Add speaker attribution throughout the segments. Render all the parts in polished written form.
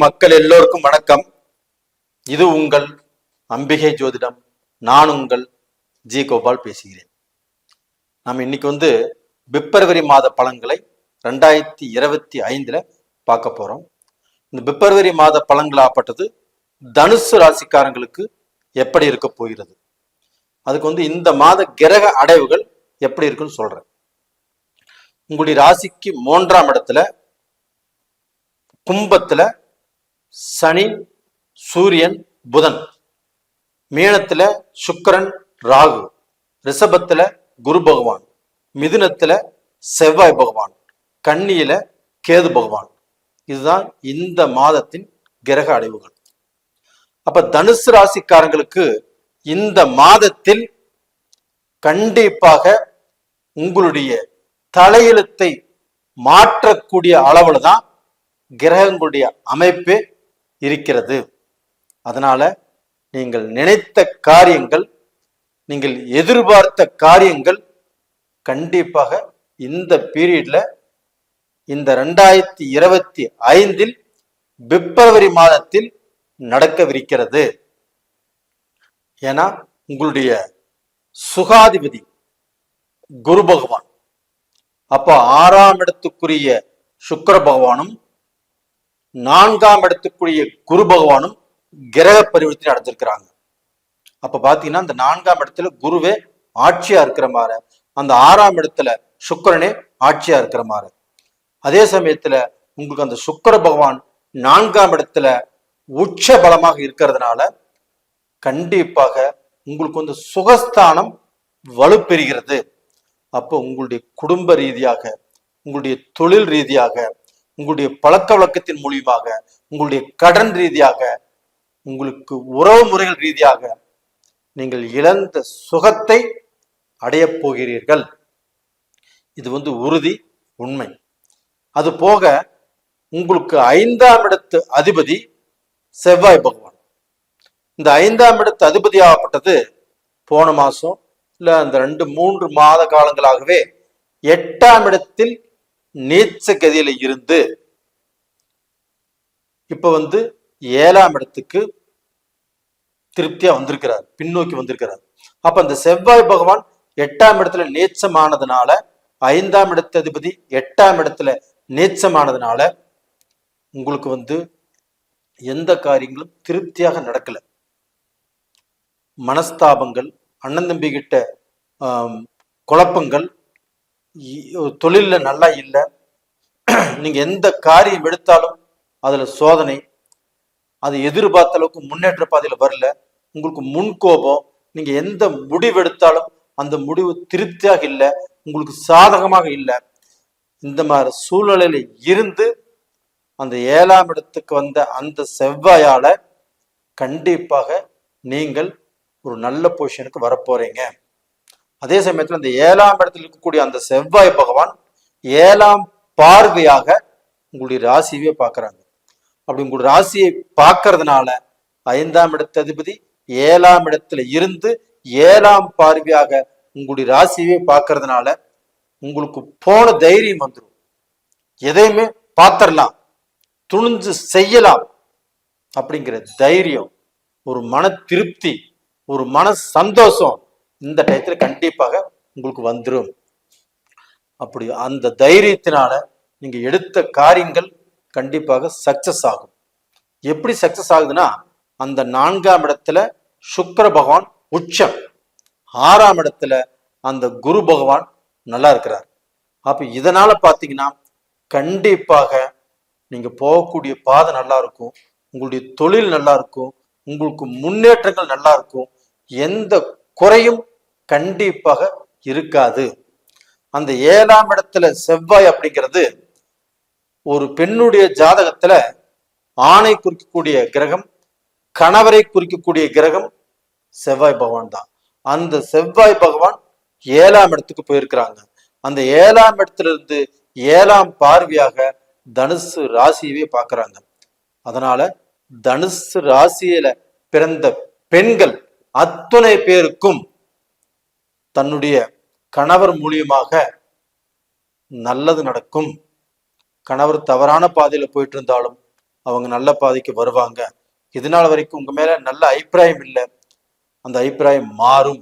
Speaker 1: மக்கள் எல்லோருக்கும் வணக்கம். இது உங்கள் அம்பிகை ஜோதிடம். நான் உங்கள் ஜி கோபால் பேசுகிறேன். நாம் இன்னைக்கு பிப்ரவரி மாத பலன்களை 2025 பார்க்க போறோம். இந்த பிப்ரவரி மாத பலன்கள் ஆப்பட்டது தனுசு ராசிக்காரங்களுக்கு எப்படி இருக்க போகிறது, அதுக்கு இந்த மாத கிரக அடைவுகள் எப்படி இருக்குன்னு சொல்றேன். உங்களுடைய ராசிக்கு 3ஆம் இடத்துல கும்பத்துல சனி, சூரியன், புதன், மீனத்துல சுக்கிரன், ராகு, ரிஷபத்துல குரு பகவான், மிதுனத்துல செவ்வாய் பகவான், கன்னியில கேது பகவான். இதுதான் இந்த மாதத்தின் கிரக அடைவுகள். அப்ப தனுசு ராசிக்காரங்களுக்கு இந்த மாதத்தில் கண்டிப்பாக உங்களுடைய தலையெழுத்தை மாற்றக்கூடிய அளவுல தான் கிரகங்களுடைய அமைப்பு இருக்கிறது. அதனால நீங்கள் நினைத்த காரியங்கள், நீங்கள் எதிர்பார்த்த காரியங்கள் கண்டிப்பாக இந்த பீரியட்ல, இந்த 2025 பிப்ரவரி மாதத்தில் நடக்கவிருக்கிறது. ஏன்னா உங்களுடைய சுகாதிபதி குரு பகவான், அப்ப 6ஆம் இடத்துக்குரிய சுக்கிர பகவானும் 4ஆம் இடத்துக்குரிய குரு பகவானும் கிரக பரிவர்த்தனை அடைஞ்சிருக்கிறாங்க. அப்ப பாத்தீங்கன்னா அந்த 4ஆம் இடத்துல குருவே ஆட்சியா இருக்கிற மாதிரி, அந்த 6ஆம் இடத்துல சுக்கிரனே ஆட்சியா இருக்கிற மாதிரி. அதே சமயத்துல உங்களுக்கு அந்த சுக்கிர பகவான் 4ஆம் இடத்துல உச்ச பலமாக இருக்கிறதுனால கண்டிப்பாக உங்களுக்கு சுகஸ்தானம் வலுப்பெறுகிறது. அப்போ உங்களுடைய குடும்ப ரீதியாக, உங்களுடைய தொழில் ரீதியாக, உங்களுடைய பழக்க வழக்கத்தின் மூலியமாக, உங்களுடைய கடன் ரீதியாக, உங்களுக்கு உறவு முறைகள் ரீதியாக நீங்கள் இழந்த சுகத்தை அடைய போகிறீர்கள். இது உறுதி, உண்மை. அது போக உங்களுக்கு 5ஆம் இடத்து அதிபதி செவ்வாய் பகவான். இந்த 5ஆம் இடத்து அதிபதி ஆகப்பட்டது போன மாசம் இல்ல அந்த 2-3 மாத காலங்களாகவே 8ஆம் இடத்தில் நீச்ச கதியில இருந்து இப்ப 7ஆம் இடத்துக்கு திருப்தியா வந்திருக்கிறார், பின்னோக்கி வந்திருக்கிறார். அப்ப அந்த செவ்வாய் பகவான் 8ஆம் இடத்துல நீச்சமானதுனால, 5ஆம் இடத்து அதிபதி 8ஆம் இடத்துல நீச்சமானதுனால உங்களுக்கு எந்த காரியங்களும் திருப்தியாக நடக்கல. மனஸ்தாபங்கள், அண்ணன் தம்பி கிட்ட குழப்பங்கள், தொழில்ல நல்லா இல்லை, நீங்க எந்த காரியம் எடுத்தாலும் அதுல சோதனை, அது எதிர்பார்த்த அளவுக்கு முன்னேற்ற பாதையில வரல, உங்களுக்கு முன்கோபம், நீங்க எந்த முடிவு எடுத்தாலும் அந்த முடிவு திருப்தியாக இல்லை, உங்களுக்கு சாதகமாக இல்லை. இந்த மாதிரி சூழ்நிலையில இருந்து அந்த 7ஆம் இடத்துக்கு வந்த அந்த செவ்வாயால கண்டிப்பாக நீங்கள் ஒரு நல்ல பொசிஷனுக்கு வரப்போறீங்க. அதே சமயத்துல அந்த 7ஆம் இடத்துல இருக்கக்கூடிய அந்த செவ்வாய் பகவான் 7ஆம் பார்வையாக உங்களுடைய ராசியவே பார்க்கறாங்க. அப்படி உங்களுடைய ராசியை பார்க்கறதுனால 5ஆம் இடத்து அதிபதி 7ஆம் இடத்துல இருந்து 7ஆம் பார்வையாக உங்களுடைய ராசியவே பார்க்கறதுனால உங்களுக்கு போன தைரியம் வந்துடும். எதையுமே பார்த்திடலாம், துணிஞ்சு செய்யலாம் அப்படிங்கிற தைரியம், ஒரு மன திருப்தி, ஒரு மன சந்தோஷம் இந்த டயத்துல கண்டிப்பாக உங்களுக்கு வந்துடும். அப்படி அந்த தைரியத்தினால நீங்க எடுத்த காரியங்கள் கண்டிப்பாக சக்சஸ் ஆகும். எப்படி சக்சஸ் ஆகுதுன்னா, அந்த 4ஆம் இடத்துல சுக்கிர பகவான் உச்சம், 6ஆம் இடத்துல அந்த குரு பகவான் நல்லா இருக்கிறார். அப்ப இதனால பாத்தீங்கன்னா கண்டிப்பாக நீங்க போகக்கூடிய பாதை நல்லா இருக்கும், உங்களுடைய தொழில் நல்லா இருக்கும், உங்களுக்கு முன்னேற்றங்கள் நல்லா இருக்கும், எந்த குறையும் கண்டிப்பாக இருக்காது. அந்த 7ஆம் இடத்துல செவ்வாய் அப்படிங்கிறது ஒரு பெண்ணுடைய ஜாதகத்துல ஆணை குறிக்கக்கூடிய கிரகம், கணவரை குறிக்கக்கூடிய கிரகம் செவ்வாய் பகவான் தான். அந்த செவ்வாய் பகவான் 7ஆம் இடத்துக்கு போயிருக்கிறாங்க. அந்த 7ஆம் இடத்துல இருந்து 7ஆம் பார்வையாக தனுசு ராசியவே பார்க்கறாங்க. அதனால தனுசு ராசியில பிறந்த பெண்கள் அத்துணை பேருக்கும் தன்னுடைய கணவர் மூலியமாக நல்லது நடக்கும். கணவர் தவறான பாதையில போயிட்டு இருந்தாலும் அவங்க நல்ல பாதைக்கு வருவாங்க. இதனால வரைக்கும் உங்க மேல நல்ல அபிப்பிராயம் இல்லை, அந்த அபிப்பிராயம் மாறும்.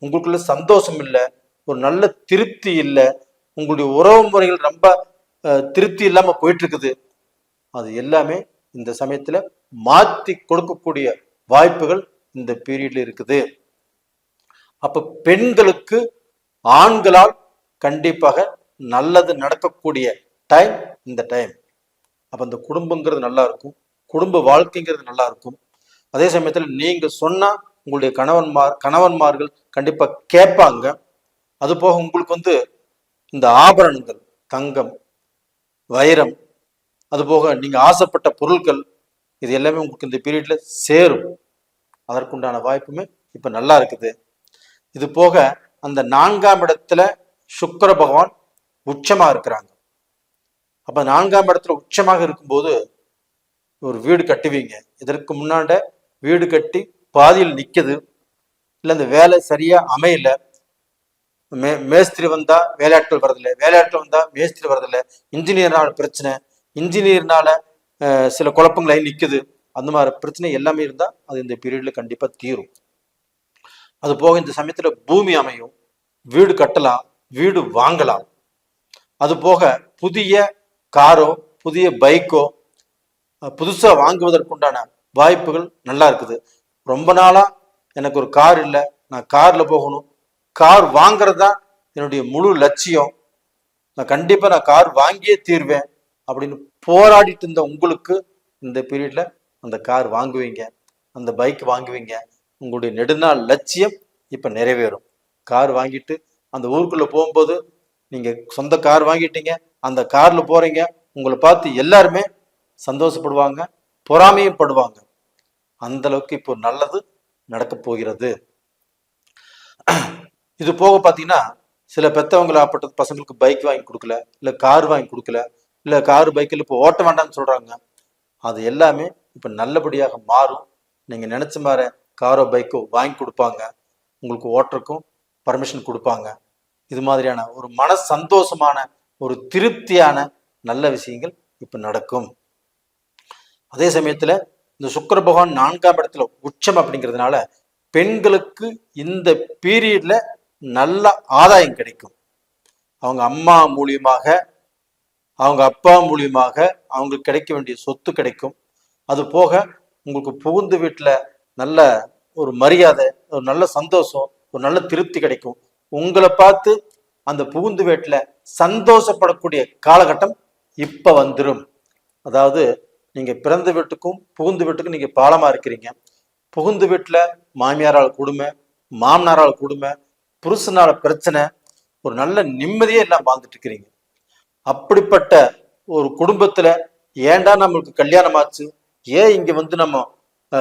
Speaker 1: உங்களுக்குள்ள சந்தோஷம் இல்லை, ஒரு நல்ல திருப்தி இல்லை, உங்களுடைய உறவு முறைகள் ரொம்ப திருப்தி இல்லாம போயிட்டு இருக்குது. அது எல்லாமே இந்த சமயத்துல மாத்தி கொடுக்கக்கூடிய வாய்ப்புகள் இந்த பீரியட்ல இருக்குது. அப்ப பெண்களுக்கு ஆண்களால் கண்டிப்பாக நல்லது நடக்கக்கூடிய டைம் இந்த டைம். அப்ப இந்த குடும்பங்கிறது நல்லா இருக்கும், குடும்ப வாழ்க்கைங்கிறது நல்லா இருக்கும். அதே சமயத்துல நீங்க சொன்னா உங்களுடைய கணவன்மார்கள் கண்டிப்பா கேட்பாங்க. அது போக உங்களுக்கு இந்த ஆபரணங்கள், தங்கம், வைரம், அது போக நீங்க ஆசைப்பட்ட பொருட்கள், இது எல்லாமே உங்களுக்கு இந்த பீரியட்ல சேரும். அதற்குண்டான வாய்ப்புமே இப்ப நல்லா இருக்குது. இது போக அந்த 4ஆம் இடத்துல சுக்கிர பகவான் உச்சமா இருக்கிறாங்க. அப்ப 4ஆம் இடத்துல உச்சமாக இருக்கும்போது ஒரு வீடு கட்டுவீங்க. இதற்கு முன்னாண்ட வீடு கட்டி பாதியில் நிக்குது, இல்லை அந்த வேலை சரியா அமையல, மேஸ்திரி வந்தா வேலையாட்கள் வரதில்லை, வேலையாட்கள் வந்தா மேஸ்திரி வரதில்லை, இன்ஜினியர்னால பிரச்சனை, இன்ஜினியர்னால சில குழப்பங்கள் நிக்குது. அந்த மாதிரி பிரச்சனை எல்லாமே இருந்தா அது இந்த பீரியட்ல கண்டிப்பா தீரும். அது போக இந்த சமயத்துல பூமி அமையும், வீடு கட்டலாம், வீடு வாங்கலாம். அது போக புதிய காரோ புதிய பைக்கோ புதுசா வாங்குவதற்குண்டான வாய்ப்புகள் நல்லா இருக்குது. ரொம்ப நாளா எனக்கு ஒரு கார் இல்லை, நான் கார்ல போகணும், கார் வாங்குறது தான் என்னுடைய முழு லட்சியம், நான் கார் வாங்கியே தீர்வேன் அப்படின்னு போராடிட்டு இருந்த உங்களுக்கு இந்த பீரியட்ல அந்த கார் வாங்குவீங்க, அந்த பைக் வாங்குவீங்க. உங்களுடைய நெடுநாள் லட்சியம் இப்ப நிறைவேறும். கார் வாங்கிட்டு அந்த ஊருக்குள்ள போகும்போது நீங்க சொந்த கார் வாங்கிட்டீங்க, அந்த கார்ல போறீங்க, உங்களை பார்த்து எல்லாருமே சந்தோஷப்படுவாங்க, பொறாமையும் படுவாங்க. அந்த அளவுக்கு இப்போ நல்லது நடக்க போகிறது. இது போக பாத்தீங்கன்னா சில பெத்தவங்களாப்பட்ட பசங்களுக்கு பைக் வாங்கி கொடுக்கல, இல்ல கார் வாங்கி கொடுக்கல, இல்ல கார் பைக்கில் இப்போ ஓட்ட வேண்டாம்னு சொல்றாங்க. அது எல்லாமே இப்ப நல்லபடியாக மாறும். நீங்க நினைச்ச மாதிரி காரோ பைக்கோ வாங்கி கொடுப்பாங்க, உங்களுக்கு ஓட்டுறக்கும் பர்மிஷன் கொடுப்பாங்க. இது மாதிரியான ஒரு மன சந்தோஷமான ஒரு திருப்தியான நல்ல விஷயங்கள் இப்ப நடக்கும். அதே சமயத்துல இந்த சுக்கிர பகவான் 4ஆம் இடத்துல உச்சம் அப்படிங்கிறதுனால பெண்களுக்கு இந்த பீரியட்ல நல்ல ஆதாயம் கிடைக்கும். அவங்க அம்மா மூலியமாக, அவங்க அப்பா மூலியமாக அவங்களுக்கு கிடைக்க வேண்டிய சொத்து கிடைக்கும். அது போக உங்களுக்கு புகுந்து வீட்டுல நல்ல ஒரு மரியாதை, ஒரு நல்ல சந்தோஷம், ஒரு நல்ல திருப்தி கிடைக்கும். உங்களை பார்த்து அந்த புகுந்து வீட்டுல சந்தோஷப்படக்கூடிய காலகட்டம் இப்ப வந்துடும். அதாவது நீங்க பிறந்த வீட்டுக்கும் புகுந்து வீட்டுக்கும் நீங்க பாலமா இருக்கிறீங்க. புகுந்து வீட்டுல மாமியாரால் கொடுமை, மாமனாரால் கொடுமை, புருஷனால பிரச்சனை, ஒரு நல்ல நிம்மதியே எல்லாம் வாழ்ந்துட்டு இருக்கிறீங்க. அப்படிப்பட்ட ஒரு குடும்பத்துல ஏன்டா நம்மளுக்கு கல்யாணம் ஆச்சு, ஏன் இங்க நம்ம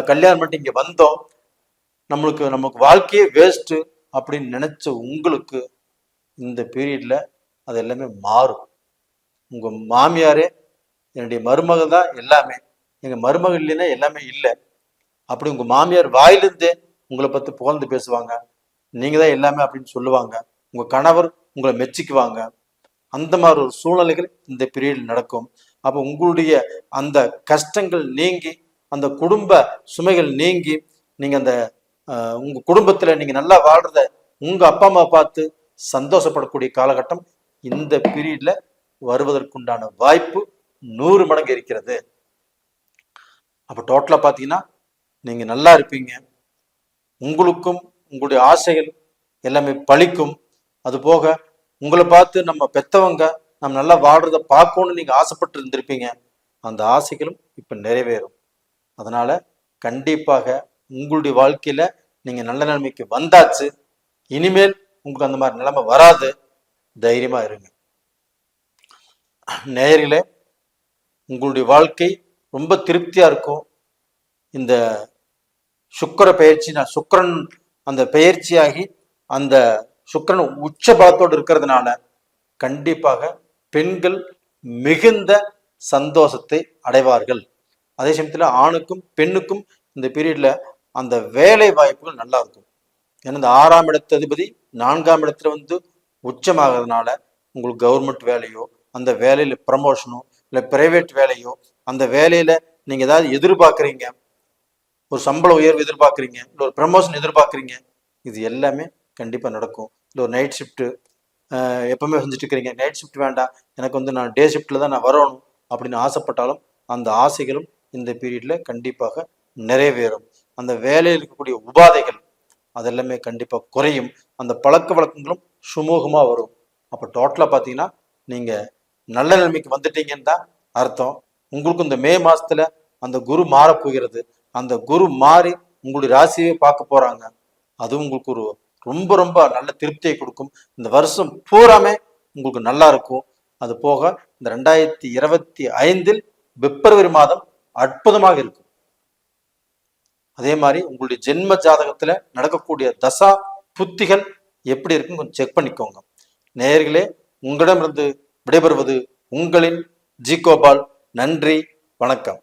Speaker 1: கல்யாணம் பண்ணிட்டு இங்க வந்தோம், நமக்கு வாழ்க்கையே வேஸ்ட் அப்படின்னு நினைச்ச உங்களுக்கு இந்த பீரியட்ல அது எல்லாமே மாறும். உங்க மாமியாரே என்னுடைய மருமகன் தான் எல்லாமே, எங்க மருமகன் இல்லைன்னா எல்லாமே இல்லை அப்படி உங்க மாமியார் வாயிலிருந்தே உங்களை பத்தி புகழ்ந்து பேசுவாங்க. நீங்க தான் எல்லாமே அப்படின்னு சொல்லுவாங்க. உங்க கணவர் உங்களை மெச்சிக்குவாங்க. அந்த மாதிரி ஒரு சூழ்நிலைகள் இந்த பீரியட் நடக்கும். அப்ப உங்களுடைய அந்த கஷ்டங்கள் நீங்கி, அந்த குடும்ப சுமைகள் நீங்கி, நீங்க அந்த உங்க குடும்பத்துல நீங்க நல்லா வாழ்றத உங்க அப்பா அம்மா பார்த்து சந்தோஷப்படக்கூடிய காலகட்டம் இந்த பீரியட்ல வருவதற்குண்டான வாய்ப்பு 100 மடங்கு இருக்கிறது. அப்ப டோட்டலா பாத்தீங்கன்னா நீங்க நல்லா இருப்பீங்க. உங்களுக்கும் உங்களுடைய ஆசைகள் எல்லாமே பழிக்கும். அது போக உங்களை பார்த்து நம்ம பெத்தவங்க நம்ம நல்லா வாழ்றத பார்க்கணும்னு நீங்க ஆசைப்பட்டு இருந்திருப்பீங்க. அந்த ஆசைகளும் இப்ப நிறைவேறும். அதனால கண்டிப்பாக உங்களுடைய வாழ்க்கையில நீங்க நல்ல நிலைமைக்கு வந்தாச்சு. இனிமேல் உங்களுக்கு அந்த மாதிரி நிலைமை வராது. தைரியமா இருங்க. நேயர்களே, உங்களுடைய வாழ்க்கை ரொம்ப திருப்தியா இருக்கும். இந்த சுக்கிர பெயர்ச்சி, சுக்கிரன் அந்த பெயர்ச்சியாகி அந்த சுக்கிரன் உச்ச பலத்தோடு இருக்கிறதுனால கண்டிப்பாக பெண்கள் மிகுந்த சந்தோஷத்தை அடைவார்கள். அதே சமயத்துல ஆணுக்கும் பெண்ணுக்கும் இந்த பீரியட்ல அந்த வேலை வாய்ப்புகள் நல்லா இருக்கும். ஏன்னா இந்த 6ஆம் இடத்து அதிபதி 4ஆம் இடத்துல உச்சமாகிறதுனால உங்களுக்கு கவர்மெண்ட் வேலையோ, அந்த வேலையில ப்ரமோஷனோ, இல்லை பிரைவேட் வேலையோ, அந்த வேலையில நீங்க ஏதாவது எதிர்பார்க்குறீங்க, ஒரு சம்பள உயர்வு எதிர்பார்க்குறீங்க, இல்லை ஒரு ப்ரமோஷன் எதிர்பார்க்குறீங்க, இது எல்லாமே கண்டிப்பாக நடக்கும். இல்லை ஒரு நைட் ஷிஃப்ட்டு எப்பவுமே செஞ்சுட்டு இருக்கிறீங்க, நைட் ஷிஃப்ட் வேண்டாம், எனக்கு வந்து நான் டே ஷிஃப்ட்டில் தான் நான் வரணும் அப்படின்னு ஆசைப்பட்டாலும் அந்த ஆசைகளும் இந்த பீரியட்ல கண்டிப்பாக நிறைவேறும். அந்த வேலையில் இருக்கக்கூடிய உபாதைகள் அதெல்லாமே கண்டிப்பாக குறையும். அந்த பழக்க வழக்கங்களும் சுமூகமாக வரும். அப்போ டோட்டலாக பார்த்தீங்கன்னா நீங்கள் நல்ல நிலைமைக்கு வந்துட்டீங்கன்னு தான் அர்த்தம். உங்களுக்கு இந்த மே மாசத்துல அந்த குரு மாறப்போகிறது. அந்த குரு மாறி உங்களுடைய ராசியை பார்க்க போறாங்க. அது உங்களுக்கு ஒரு ரொம்ப ரொம்ப நல்ல திருப்தியை கொடுக்கும். இந்த வருஷம் பூராமே உங்களுக்கு நல்லா இருக்கும். அது போக இந்த 2025 பிப்ரவரி மாதம் அற்புதமாக இருக்கும். அதே மாதிரி உங்களுடைய ஜென்ம ஜாதகத்துல நடக்கக்கூடிய தசா புத்திகள் எப்படி இருக்குன்னு கொஞ்சம் செக் பண்ணிக்கோங்க. நேயர்களே, உங்களிடமிருந்து விடைபெறுவது உங்களின் ஜி கோபால். நன்றி, வணக்கம்.